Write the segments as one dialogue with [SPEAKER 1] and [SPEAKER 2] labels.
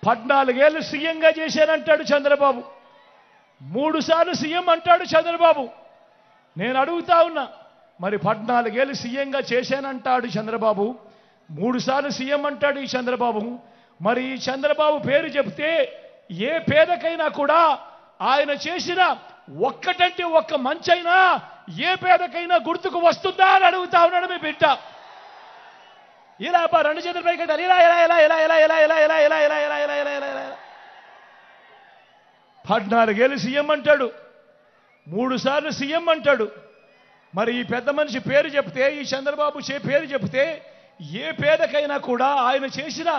[SPEAKER 1] 14 ఏళ్ళు సీఎంగా చేశానంటాడు చంద్రబాబు. 3 సార్లు సీఎం అంటాడు చంద్రబాబు. నేను అడుగుతా ఉన్నా, మరి 14 ఏళ్ళు సీఎంగా చేశానంటాడు చంద్రబాబు, 3 సార్లు సీఎం అంటాడు ఈ చంద్రబాబు. మరి ఈ చంద్రబాబు పేరు చెప్తే ఏ పేదకైనా కూడా ఆయన చేసిన ఒక్కటంటే ఒక్క మంచైనా ఏ పేదకైనా గుర్తుకు వస్తుందా అని అడుగుతా ఉన్నాడు మీ బిడ్డ. ఇలా రెండు చేతుల పైకి ఇలా ఇలా ఇలా ఇలా ఇలా ఇలా ఇలా ఇలా ఇలా ఇలా ఇలా ఇలా ఇలా ఇలా ఇలా 14 ఏళ్ళు సీఎం అంటాడు, 3 సార్లు సీఎం అంటాడు. మరి ఈ పెద్ద మనిషి పేరు చెప్తే, ఈ చంద్రబాబు పేరు చెప్తే ఏ పేదకైనా కూడా ఆయన చేసిన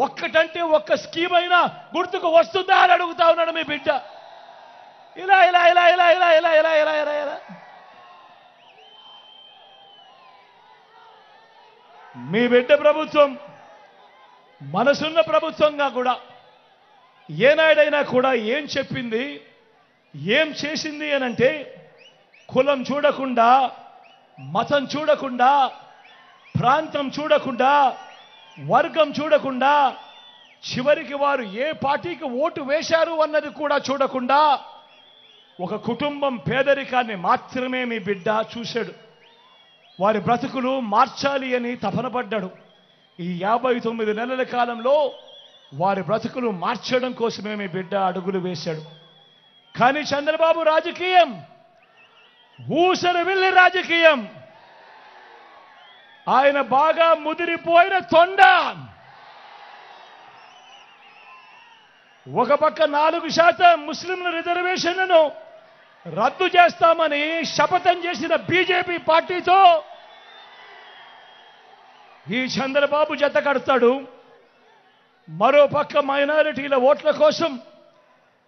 [SPEAKER 1] ఒక్కటంటే ఒక్క స్కీమ్ అయినా గుర్తుకు వస్తుందా అని అడుగుతా ఉన్నాడు మీ బిడ్డ. ఇలా ఇలా ఇలా ఇలా ఇలా ఇలా ఇలా ఇలా ఇలా ఇలా మీ బిడ్డ ప్రభుత్వం మనసున్న ప్రభుత్వంగా కూడా ఏనాడైనా కూడా ఏం చెప్పింది, ఏం చేసింది అనంటే కులం చూడకుండా, మతం చూడకుండా, ప్రాంతం చూడకుండా, వర్గం చూడకుండా, చివరికి వారు ఏ పార్టీకి ఓటు వేశారు అన్నది కూడా చూడకుండా ఒక కుటుంబం పేదరికాన్ని మాత్రమే మీ బిడ్డ చూశాడు. వారి బ్రతుకులు మార్చాలి అని తపన పడ్డాడు. ఈ 59 నెలల కాలంలో వారి బ్రతుకులు మార్చడం కోసమే మీ బిడ్డ అడుగులు వేశాడు. కానీ చంద్రబాబు రాజకీయం ఊసరు వెళ్ళి రాజకీయం. ఆయన బాగా ముదిరిపోయిన తొండ. ఒక పక్క 4% ముస్లింల రిజర్వేషన్లను రద్దు చేస్తామని శపథం చేసిన బీజేపీ పార్టీతో ఈ చంద్రబాబు జత కడతాడు. మరో పక్క మైనారిటీల ఓట్ల కోసం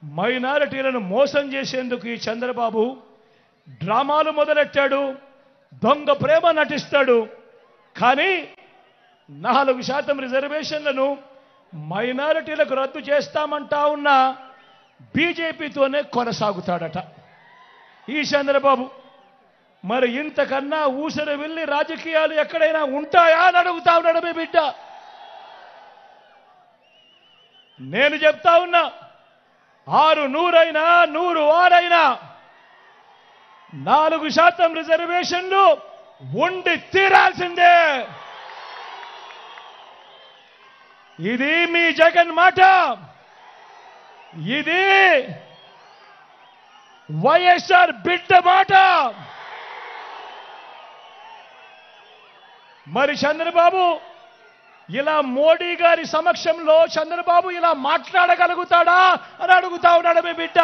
[SPEAKER 1] మైనారిటీలను మోసం చేసేందుకు ఈ చంద్రబాబు డ్రామాలు మొదలెట్టాడు, దొంగ ప్రేమ నటిస్తాడు. కానీ 4% రిజర్వేషన్లను మైనారిటీలకు రద్దు చేస్తామంటా ఉన్న బీజేపీతోనే కొనసాగుతాడట ఈ చంద్రబాబు. మరి ఇంతకన్నా ఊసర వెళ్ళి రాజకీయాలు ఎక్కడైనా ఉంటాయా అని అడుగుతా ఉన్నాడు మీ బిడ్డ. నేను చెప్తా ఉన్నా, 600 100 4% రిజర్వేషన్లు ఉండి తీరాల్సిందే. ఇది మీ జగన్ మాట, ఇది వైఎస్ఆర్ బిడ్డ మాట. మరి చంద్రబాబు ఇలా మోడీ గారి సమక్షంలో చంద్రబాబు ఇలా మాట్లాడగలుగుతాడా అని అడుగుతా ఉన్నాడు మీ బిడ్డ.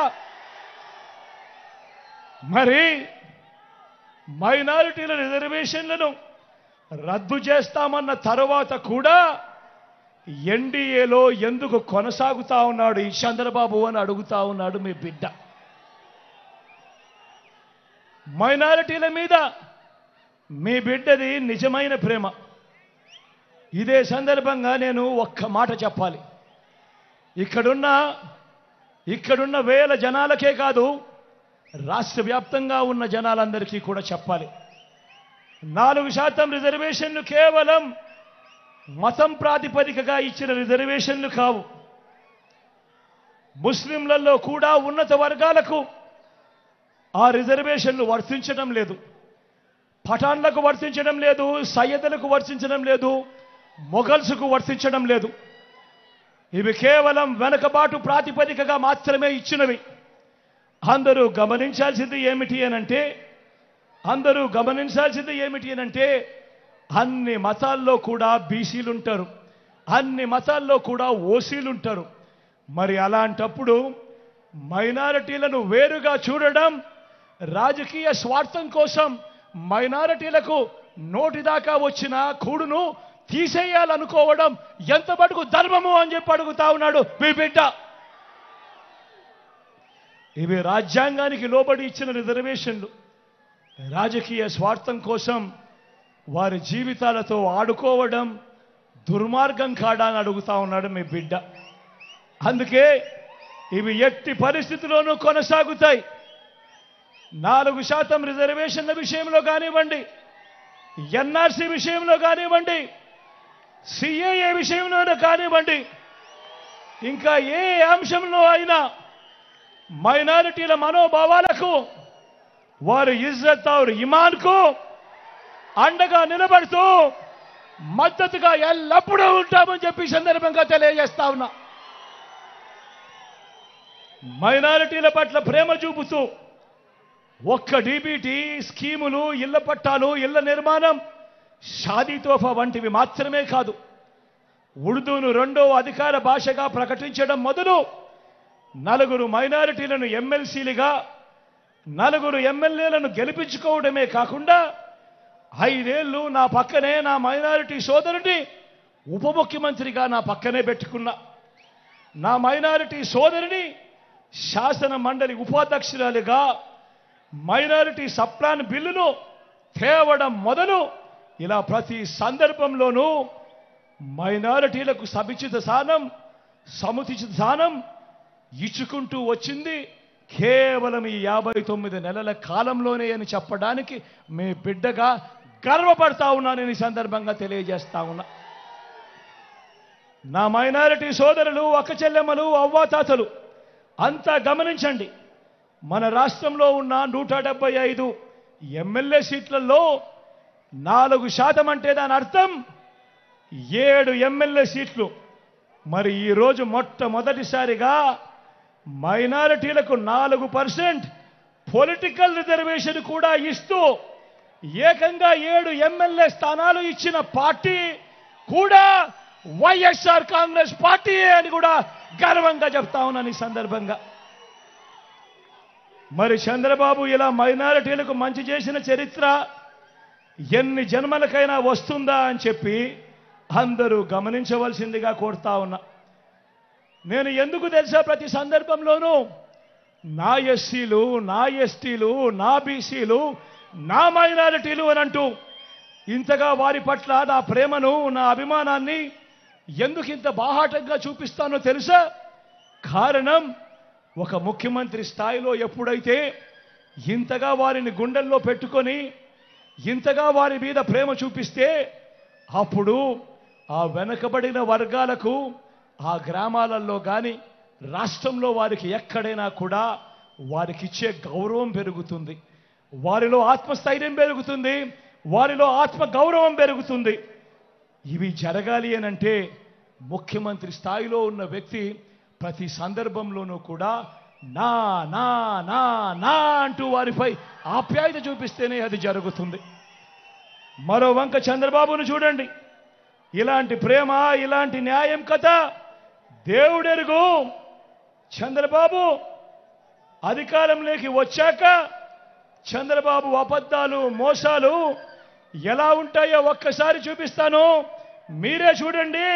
[SPEAKER 1] మరి మైనారిటీల రిజర్వేషన్లను రద్దు చేస్తామన్న తరువాత కూడా ఎన్డీఏలో ఎందుకు కొనసాగుతా ఉన్నాడు ఈ చంద్రబాబు అని అడుగుతా ఉన్నాడు మీ బిడ్డ. మైనారిటీల మీద మీ బిడ్డది నిజమైన ప్రేమ. ఇదే సందర్భంగా నేను ఒక్క మాట చెప్పాలి. ఇక్కడున్న వేల జనాలకే కాదు, రాష్ట్ర వ్యాప్తంగా ఉన్న జనాలందరికీ కూడా చెప్పాలి. 4% రిజర్వేషన్లు కేవలం మతం ప్రాతిపదికగా ఇచ్చిన రిజర్వేషన్లు కావు. ముస్లింలలో కూడా ఉన్నత వర్గాలకు ఆ రిజర్వేషన్లు వర్తించడం లేదు. పఠాన్లకు వర్తించడం లేదు, సయ్యదులకు వర్తించడం లేదు, మొఘల్స్కు వర్తించడం లేదు. ఇవి కేవలం వెనకబాటు ప్రాతిపదికగా మాత్రమే ఇచ్చినవి. అందరూ గమనించాల్సింది ఏమిటి అనంటే అన్ని మతాల్లో కూడా బీసీలు ఉంటారు, అన్ని మతాల్లో కూడా ఓసీలు ఉంటారు. మరి అలాంటప్పుడు మైనారిటీలను వేరుగా చూడడం, రాజకీయ స్వార్థం కోసం మైనారిటీలకు నోటిదాకా వచ్చిన కూడును తీసేయాలనుకోవడం ఎంత మటుకు ధర్మము అని చెప్పి అడుగుతా ఉన్నాడు మీ బిడ్డ. ఇవి రాజ్యాంగానికి లోబడి ఇచ్చిన రిజర్వేషన్లు. రాజకీయ స్వార్థం కోసం వారి జీవితాలతో ఆడుకోవడం దుర్మార్గం కాడా అని అడుగుతా ఉన్నాడు మీ బిడ్డ. అందుకే ఇవి ఎట్టి పరిస్థితుల్లోనూ కొనసాగుతాయి. 4% రిజర్వేషన్ల విషయంలో కానివ్వండి, ఎన్ఆర్సీ విషయంలో కానివ్వండి, సిఏఏ విషయంలో కానివ్వండి, ఇంకా ఏ అంశంలో అయినా మైనారిటీల మనోభావాలకు వారి ఇజ్జత్ और ఇమాన్కు అండగా నిలబడుతూ మద్దతుగా ఎల్లప్పుడూ ఉంటామని చెప్పి సందర్భంగా తెలియజేస్తా ఉన్నా. మైనారిటీల పట్ల ప్రేమ చూపుతూ ఒక్క డీబీటీ స్కీములు, ఇళ్ల పట్టాలు, ఇళ్ల నిర్మాణం, షాదీ తోఫా వంటివి మాత్రమే కాదు, ఉర్దూను రెండో అధికార భాషగా ప్రకటించడం మొదలు 4 మైనారిటీలను ఎమ్మెల్సీలుగా 4 ఎమ్మెల్యేలను గెలిపించుకోవడమే కాకుండా 5 ఏళ్లు నా పక్కనే నా మైనారిటీ సోదరుని ఉప ముఖ్యమంత్రిగా నా పక్కనే పెట్టుకున్నా. నా మైనారిటీ సోదరిని శాసన మండలి ఉపాధ్యక్షురాలిగా మైనారిటీ సప్లాన్ బిల్లును తేవడం మొదలు ఇలా ప్రతి సందర్భంలోనూ మైనారిటీలకు సముచిత స్థానం ఇచ్చుకుంటూ వచ్చింది కేవలం ఈ 59 నెలల కాలంలోనే అని చెప్పడానికి మీ బిడ్డగా గర్వపడతా ఉన్నానని ఈ సందర్భంగా తెలియజేస్తా ఉన్నా. నా మైనారిటీ సోదరులు, అక్క చెల్లెమ్మలు, అవ్వాతాతలు అంతా గమనించండి. మన రాష్ట్రంలో ఉన్న 175 ఎమ్మెల్యే సీట్లలో 4% అంటే దాని అర్థం 7 ఎమ్మెల్యే సీట్లు. మరి ఈరోజు మొట్టమొదటిసారిగా మైనారిటీలకు 4% పొలిటికల్ రిజర్వేషన్ కూడా ఇస్తూ ఏకంగా 7 ఎమ్మెల్యే స్థానాలు ఇచ్చిన పార్టీ కూడా వైఎస్ఆర్ కాంగ్రెస్ పార్టీ అని కూడా గర్వంగా చెప్తా ఉన్నాను ఈ సందర్భంగా. మరి చంద్రబాబు ఇలా మైనారిటీలకు మంచి చేసిన చరిత్ర ఎన్ని జన్మలకైనా వస్తుందా అని చెప్పి అందరూ గమనించవలసిందిగా కోరుతా ఉన్నా. నేను ఎందుకు తెలుసా ప్రతి సందర్భంలోనూ నా ఎస్సీలు, నా ఎస్టీలు, నా బీసీలు, నా మైనారిటీలు అని అంటూ ఇంతగా వారి పట్ల నా ప్రేమను, నా అభిమానాన్ని ఎందుకు ఇంత బాహాటంగా చూపిస్తానో తెలుసా? కారణం, ఒక ముఖ్యమంత్రి స్థాయిలో ఎప్పుడైతే ఇంతగా వారిని గుండెల్లో పెట్టుకొని ఇంతగా వారి మీద ప్రేమ చూపిస్తే అప్పుడు ఆ వెనకబడిన వర్గాలకు ఆ గ్రామాలలో కానీ రాష్ట్రంలో వారికి ఎక్కడైనా కూడా వారికి ఇచ్చే గౌరవం పెరుగుతుంది, వారిలో ఆత్మస్థైర్యం పెరుగుతుంది, వారిలో ఆత్మ గౌరవం పెరుగుతుంది. ఇవి జరగాలి అనంటే ముఖ్యమంత్రి స్థాయిలో ఉన్న వ్యక్తి ప్రతి సందర్భంలోనూ కూడా నా నా నా నా అంటూ వారిపై ఆప్యాయత చూపిస్తేనే అది జరుగుతుంది. మరో వంక చంద్రబాబును చూడండి. ఇలాంటి ప్రేమ, ఇలాంటి న్యాయం కథ దేవుడెరుగు. చంద్రబాబు అధికారంలోకి వచ్చాక చంద్రబాబు అబద్ధాలు, మోసాలు ఎలా ఉంటాయో ఒక్కసారి చూపిస్తాను, మీరే చూడండి.